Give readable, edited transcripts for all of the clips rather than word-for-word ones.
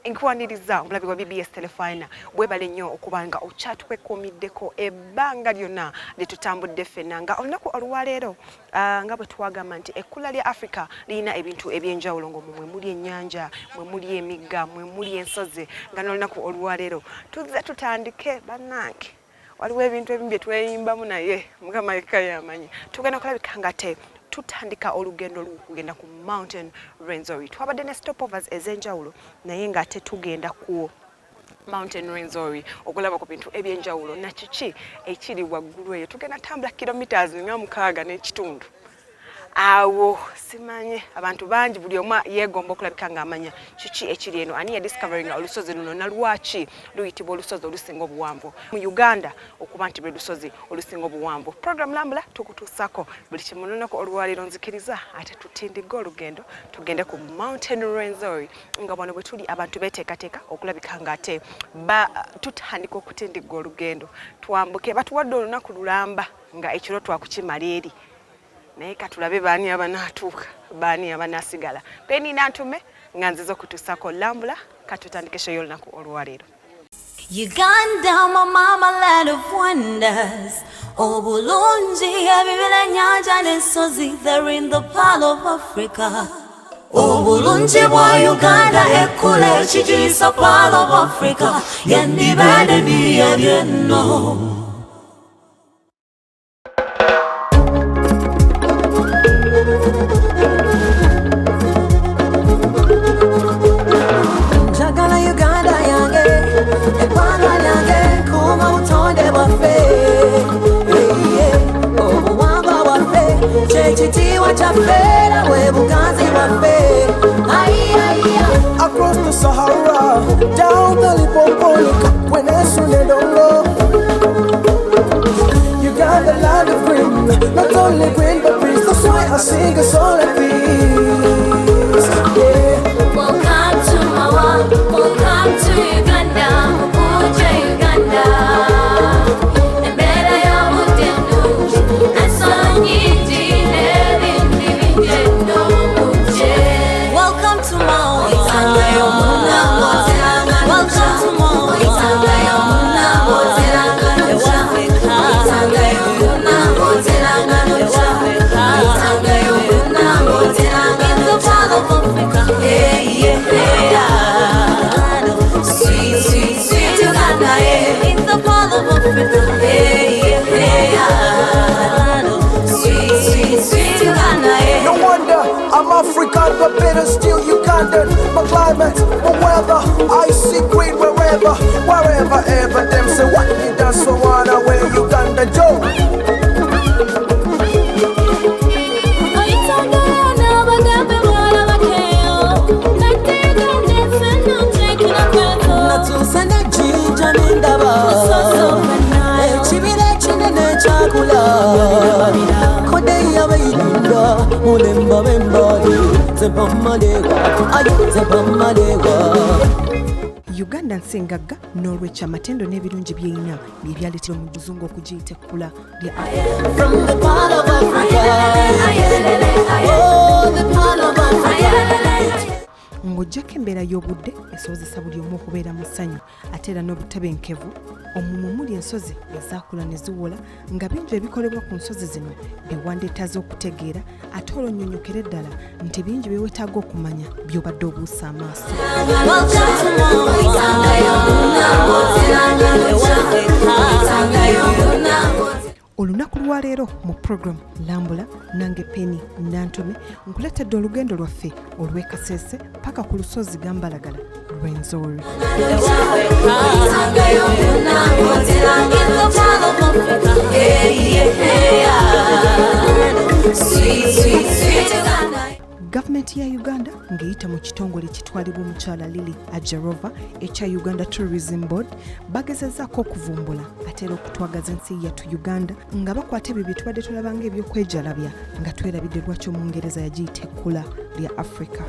Nkwaniriza omulabi wa BBS Telefina bwebale nnyo okubanga okyatwekuumiddeko ebbanga lyonna lyetutambudde ffenna nga olunaku olwaleero nga bwe twagamba nti ekkula lya Africa lirina ebintu eby'enjawulo mwe muli ennyanja mwe muli emigga mwe muli ensozi nga n'olunaku olwaleero tuzze tutandike bannange waliwo ebintu ebimu bye tweyimbamu naye Mukama yekka y'amanyi tugenda kulabika nga tutandika olugendo kugenda ku Mountain Rwenzori. Twabadde ne stopovers ez'enjawulo naye nga ate tugenda ku Mountain Rwenzori okulaba ku bintu eby'enjawulo na kiki ekiri waggulu eyo. Tugenda tambula kilometers nga 6 n'ekitundu. Awo simanye abantu bangi buli omu yeegomba okulabika ng'amanya kiki ekiri eno ani discovering olusozi luno na lwaki luyitibwa olusozi olusinga obuwanvu mu Uganda okuba nti lwe lusozi olusinga obuwanvu. Program Lambula tukutuusako buli kimu lunaku olwaleero nzikiriza ate tutindiga olugendo tugende ku Mountain Rwenzori nga bwano bwe tuli abantu beteekateeka okulabika ng'ate tutandika okutindiga olugendo twambuke batuwadde olunaku lulamba nga ekiro twakukimala eri naye katulabe baani abanaatuuka baani abanasigala peni nantume nga nziza okutuusako Lambula katutandike show y'olunaku olwaleero. Uganda, my mama, land of wonders. Obulungi ebibira ennyanja n'ensozi, they're in the pearl of Africa. Obulungi bwa Uganda ekkula ekigiyisa pearl of Africa, yandibadde byebyenno. Across the Sahara, down the Limpopo, when I soon don't go. You got the land of green, not only green but green. That's why I sing a song like this. Yeah. Welcome to Mawa, welcome to Uganda, Uja Uganda. Embera y'obutendungi, ensonyi welcome to Mawa. Welcome to Mawa. No wonder I'm African, but better still Ugandan. My climate, my weather, I see green wherever, ever. Them say what you done, so wanna wear Uganda Joe. Uganda nsengagga n'olwekyo amatendo n'ebirungi by'erina bye byaleetera mu buzungu okugiyita ekkula lya ng'oggyako embeera y'obudde esobozesa buli omu okubeera mu ssanyu ate era n'obutabenkevu omwo muli ensozi ezaakula ne ziwola nga bingi ebikolebwa ku nsozi zino bye wandeetaze okutegeera ate olwonnyonnyokera eddala nti bingi bye weetaaga okumanya by'obadde obuusa amaaso. Olunaku lwaleero mu program Lambula nange Penny Nantume nkuleetedde olugendo lwaffe olw'ekasese paka ku lusozi Gambalagala Rwenzori. Government Gavumenti ya Uganda ng'eyita mu kitongole kitwalibwa omukyala Lily Ajarova ekya Uganda Tourism Board bagezezzaako okuvumbula ate era okutwagaza ensi yattu Uganda nga bakwata ebyo bye tubadde tulaba ng'ebyokwejalabya nga twerabidde lwaki Omungereza yagiyita ekkula lya Africa.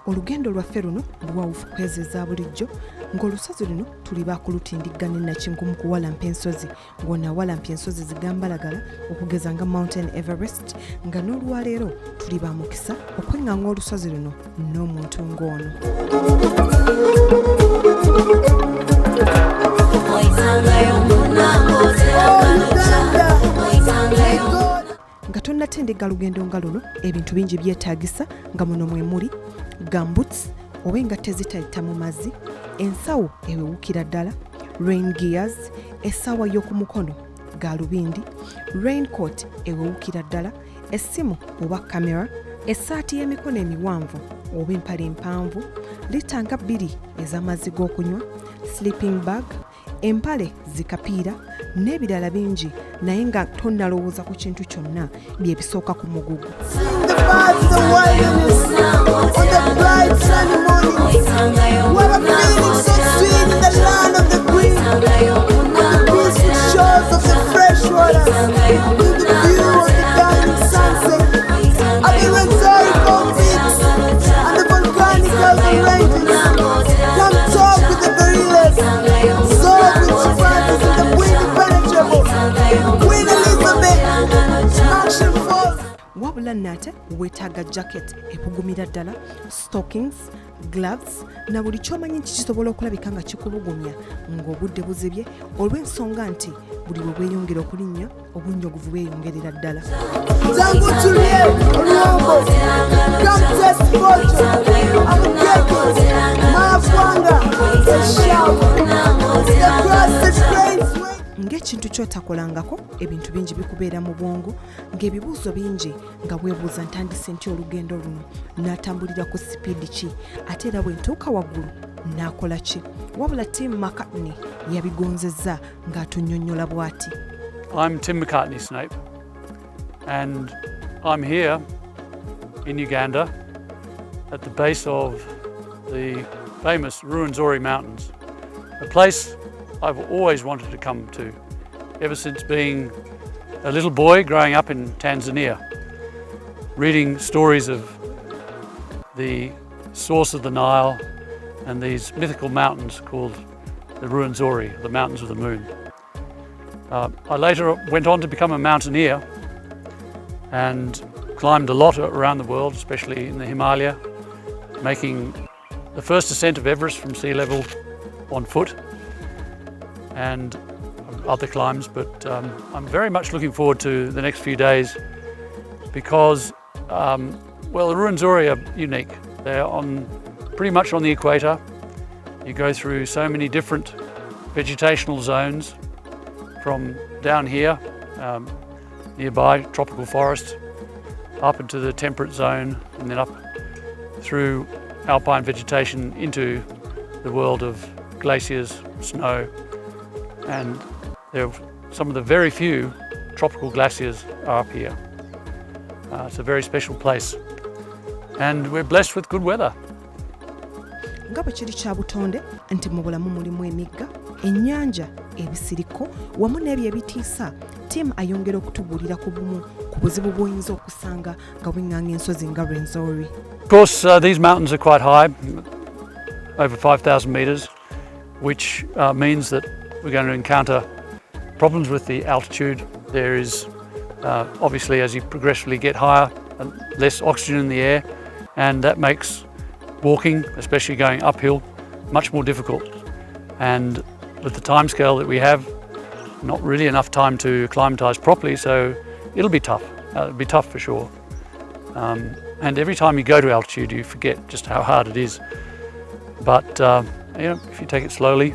Olugendo lwaffe luno luwawufu kwezeza bulijjo ng'olusozi luno tuli baakulutindiggana Nakinkumu kuwalampa ensozi ng'onaawalampa ensozi zigambalagala okugeza nga Mountain Everest nga n'olwaleero tuli ba mukisa okweŋŋaŋa olusozi luno n'omuntu ng'ono. Nga tonnatendeka lugendo nga luno ebintu bingi byetaagisa nga muno mwe muli gumboots oba engatte ezitayita mu mazzi, ensawo ewewukira ddala, rain gears, essaawa y'oku mukono gaalubindi, raincoat ewewukira ddala, essimu oba kamera, essaati y'emikono emiwanvu oba empale empanvu, lita nga 2 ez'amazzi g'okunywa, sleeping bag, empale zikapiira n'ebirala bingi naye nga tonnalowooza ku kintu kyonna bye bisooka ku mugugu. Wabula nate weetaaga jacket ebugumira ddala, stockings, gloves na buli ky'omanyi nti kisobola okulabika nga kikubugumya ng'obudde buzibye olw'ensonga nti buli bwe bweyongera okulinnya obunnyogovu bweyongerera ddala. Jangu tulye olwombo kamtest bojo amukeke mafwanga eshabu ng'ekintu ky'otakolangako ebintu bingi bikubeera mu bwongo ng'ebibuuzo bingi nga bwebuuza ntandise nti olugendo luno n'atambulira ku sipiidi ki ate era bwe ntuuka waggulu n'akola ki. Wabula Tim McCartney yabigonzezza ng'atunnyonnyola bw'ati. I'm Tim McCartney Snape and I'm here in Uganda at the base of the famous Rwenzori Mountains, a place I've always wanted to come to ever since being a little boy growing up in Tanzania, reading stories of the source of the Nile and these mythical mountains called the Rwenzori, the Mountains of the Moon. I later went on to become a mountaineer and climbed a lot around the world, especially in the Himalaya, making the first ascent of Everest from sea level on foot and other climbs, but I'm very much looking forward to the next few days because, well, the Rwenzori are unique. They're pretty much on the equator. You go through so many different vegetational zones from down here, nearby tropical forest, up into the temperate zone and then up through alpine vegetation into the world of glaciers, snow, and there are some of the very few tropical glaciers are up here. It's a very special place and we're blessed with good weather. Nga bwe kiri kya butonde nti mu bulamu mulimu emigga, ennyanja, ebisiriko wamu n'ebyo ebitiisa, Tim ayongera okutubuulira ku bumu ku buzibu bw'oyinza okusanga nga bwenganga ensozi nga Rwenzori. Of course, these mountains are quite high, over 5,000 metres, which means that we're going to encounter problems with the altitude. There is obviously, as you progressively get higher, less oxygen in the air, and that makes walking, especially going uphill, much more difficult. And with the time scale that we have, not really enough time to acclimatise properly, so it'll be tough. It'll be tough for sure. And every time you go to altitude, you forget just how hard it is. But you know, if you take it slowly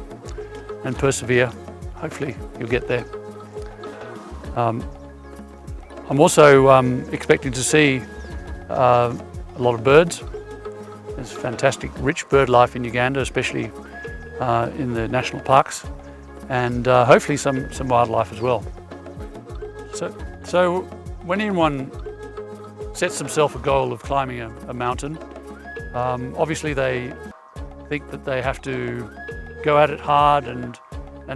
and persevere, hopefully you'll get there. I'm also expecting to see a lot of birds. There's fantastic rich bird life in Uganda, especially in the national parks, and hopefully some wildlife as well. So when anyone sets themselves a goal of climbing a mountain, obviously they think that they have to go at it hard and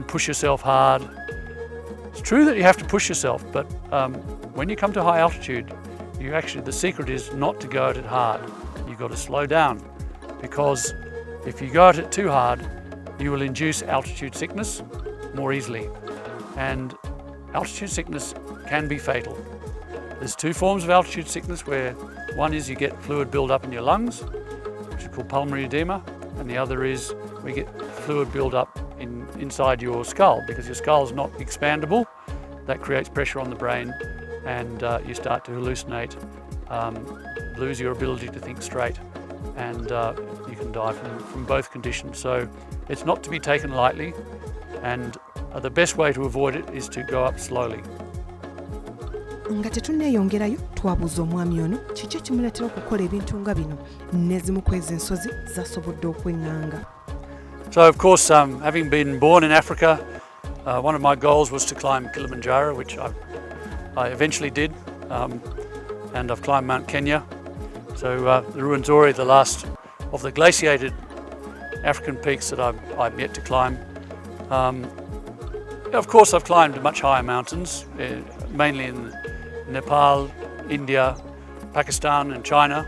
push yourself hard. It's true that you have to push yourself, but when you come to high altitude, the secret is not to go at it hard. You've got to slow down, because if you go at it too hard, you will induce altitude sickness more easily, and altitude sickness can be fatal. There's two forms of altitude sickness, where one is you get fluid build up in your lungs, which is called pulmonary edema, and the other is we get fluid build up inside your skull, because your skull is not expandable. That creates pressure on the brain, and you start to hallucinate, lose your ability to think straight, and you can die from both conditions. So it's not to be taken lightly, and the best way to avoid it is to go up slowly. Nga tetunneeyongerayo twabuuza omwami ono kiki ekimuleetera okukola ebintu nga bino n'ezimu ku ezo ensozi zasobodde okweŋŋanga. So of course, having been born in Africa, one of my goals was to climb Kilimanjaro, which I eventually did, and I've climbed Mount Kenya. So the Rwenzori, the last of the glaciated African peaks that I've yet to climb. Of course, I've climbed much higher mountains, mainly in Nepal, India, Pakistan and China.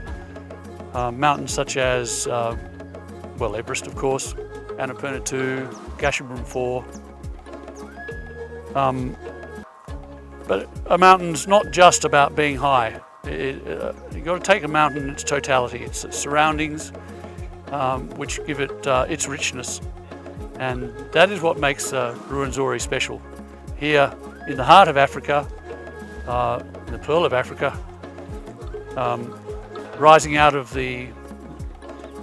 Mountains such as, Everest of course, Annapurna 2, Gasherbrum 4. But a mountain's not just about being high. You've got to take a mountain in its totality, its surroundings, which give it its richness. And that is what makes Rwenzori special. Here in the heart of Africa, in the pearl of Africa, rising out of the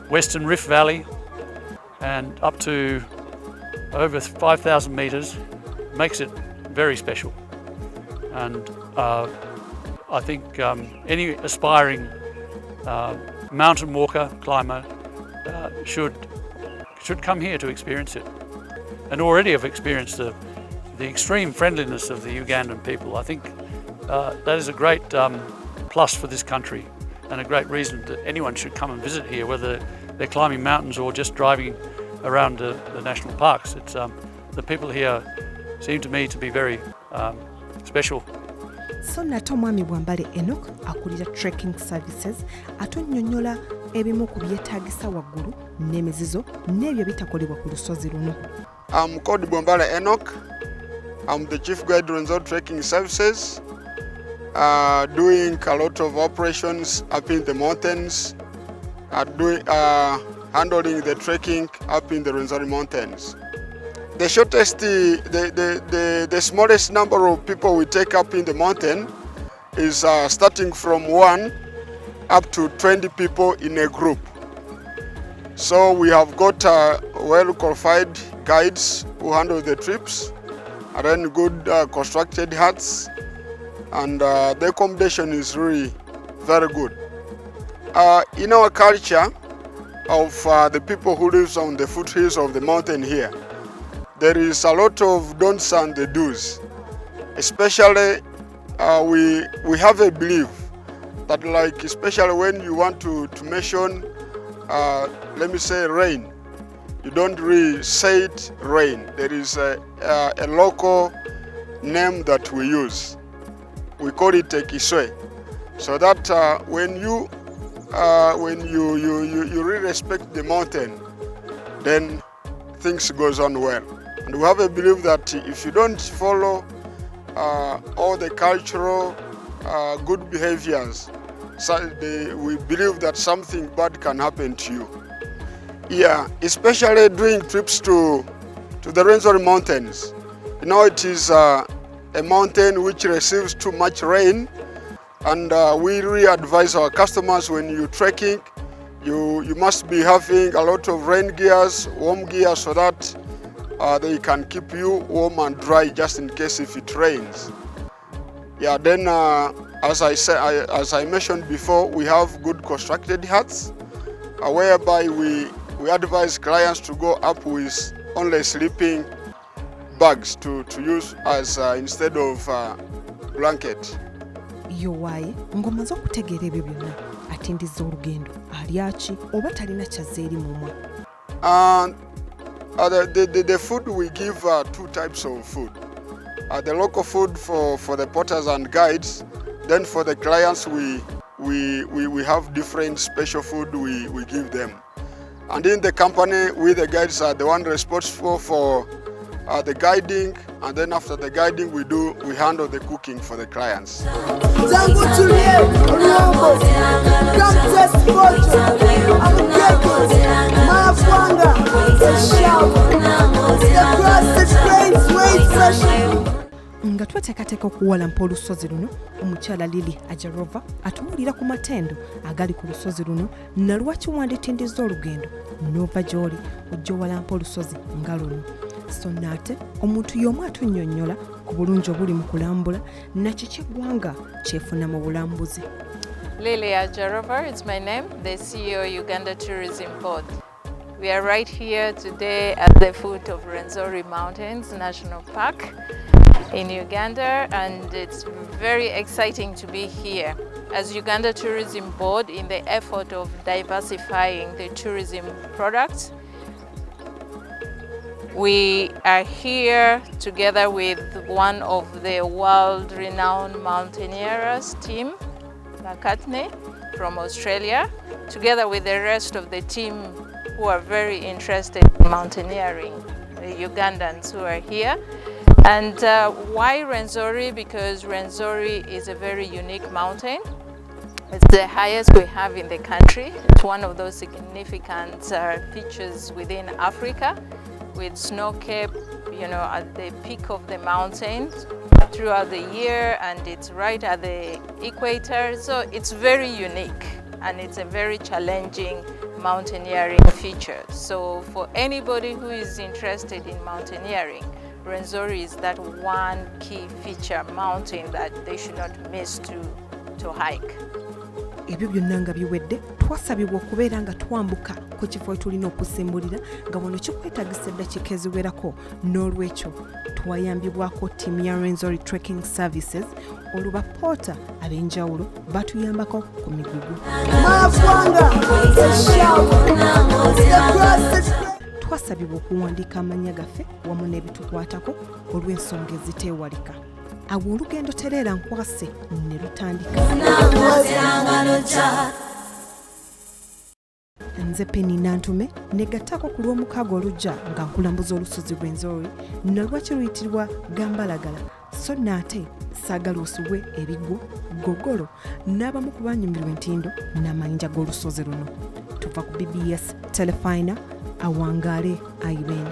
Western Rift Valley and up to over 5,000 metres, makes it very special. And I think any aspiring mountain walker, climber, should come here to experience it. And already I've experienced the extreme friendliness of the Ugandan people. I think that is a great plus for this country, and a great reason that anyone should come and visit here, whether they're climbing mountains or just driving around the national parks. It's the people here seem to me to be very special. So nate omwami Bwambale Enoch akulira trekking services atunnyonnyola ebimu ku byetaagisa waggulu n'emizizo n'ebyo bitakolebwa ku lusozi luno. I'm called Bwambale Enoch. I'm the chief guide Rwenzori trekking services, doing a lot of operations up in the mountains, handling the trekking up in the Rwenzori mountains. The shortest, the smallest number of people we take up in the mountain is starting from 1 up to 20 people in a group. So we have got well-qualified guides who handle the trips, and then good constructed huts, and the accommodation is really very good. In our culture of the people who live on the foothills of the mountain here, there is a lot of don'ts and the do's. Especially, we have a belief that, like, especially when you want to mention, let me say, rain, you don't really say it rain. There is a local name that we use. We call it ekiswe. So that when you really respect the mountain, then things goes on well. And we have a belief that if you don't follow all the cultural good behaviors, we believe that something bad can happen to you. Yeah, especially doing trips to the Rwenzori mountains. You know, it is a mountain which receives too much rain, and we really advise our customers, when you're trekking, you must be having a lot of rain gears, warm gear, so that they can keep you warm and dry just in case if it rains. Yeah, then as I mentioned before, we have good constructed huts whereby we advise clients to go up with only sleeping bags to use as instead of blanket. Yowaaye ng'omaze okutegeera ebyo byonna atindiza olugendo alya ki oba talina kyazze eri mumwa? The food we give two types of food. The local food for the porters and guides. Then for the clients we have different special food we give them. And in the company, we the guides are the one responsible for the guiding, and then after the guiding we handle the cooking for the clients. Nga tweteekateeka okuwalampa olusozi luno, omukyala Lili Ajarova atuwulira ku matendo agali ku lusozi luno na lwaki wanditindiza olugendo n'ova gy'oli ojja owalampa olusozi nga luno. So n'ate omuntu y'omu atunnyonnyola ku bulungi obuli mu kulambula na kiki eggwanga kyefuna mu bulambuzi. Lili Ajarova is my name, the CEO Uganda Tourism Board. We are right here today at the foot of Rwenzori Mountains National Park in Uganda, and it's very exciting to be here. As Uganda Tourism Board, in the effort of diversifying the tourism products, we are here together with one of the world-renowned mountaineers team, Nakatne from Australia, together with the rest of the team who are very interested in mountaineering, the Ugandans who are here. And why Rwenzori? Because Rwenzori is a very unique mountain. It's the highest we have in the country. It's one of those significant features within Africa, with snow cape, at the peak of the mountain throughout the year, and it's right at the equator. So it's very unique, and it's a very challenging mountaineering feature. So for anybody who is interested in mountaineering, Rwenzori is that one key feature mountain that they should not miss to hike. Ebyo byonna nga biwedde twasabibwa okubeera nga twambuka ku kifo we tulina okusimbulira nga wano kikwetaagisa eddakiika eziwerako, n'olwekyo twayambibwako ttiimu ya Rwenzori Trekking Services olubapoota ab'enjawulo batuyambako ku migugu. Twasabibwa okuwandiika amannya gaffe wamu n'ebitukwatako olw'ensonga eziteewalika. Awo olugendo tereera nkwase ne lutandika. Nze Penny Nantume negattako ku lw'omukaaga olujja nga nkulambuza olusozi Rwenzori na lwaki luyitibwa Gambalagala, so n'ate saagala osubwe ebigwo, gogolo n'abamu ku baanyumirwa entindo n'amayinja g'olusozi luno. Tuva ku BBS Telefina, awangaale ayibene.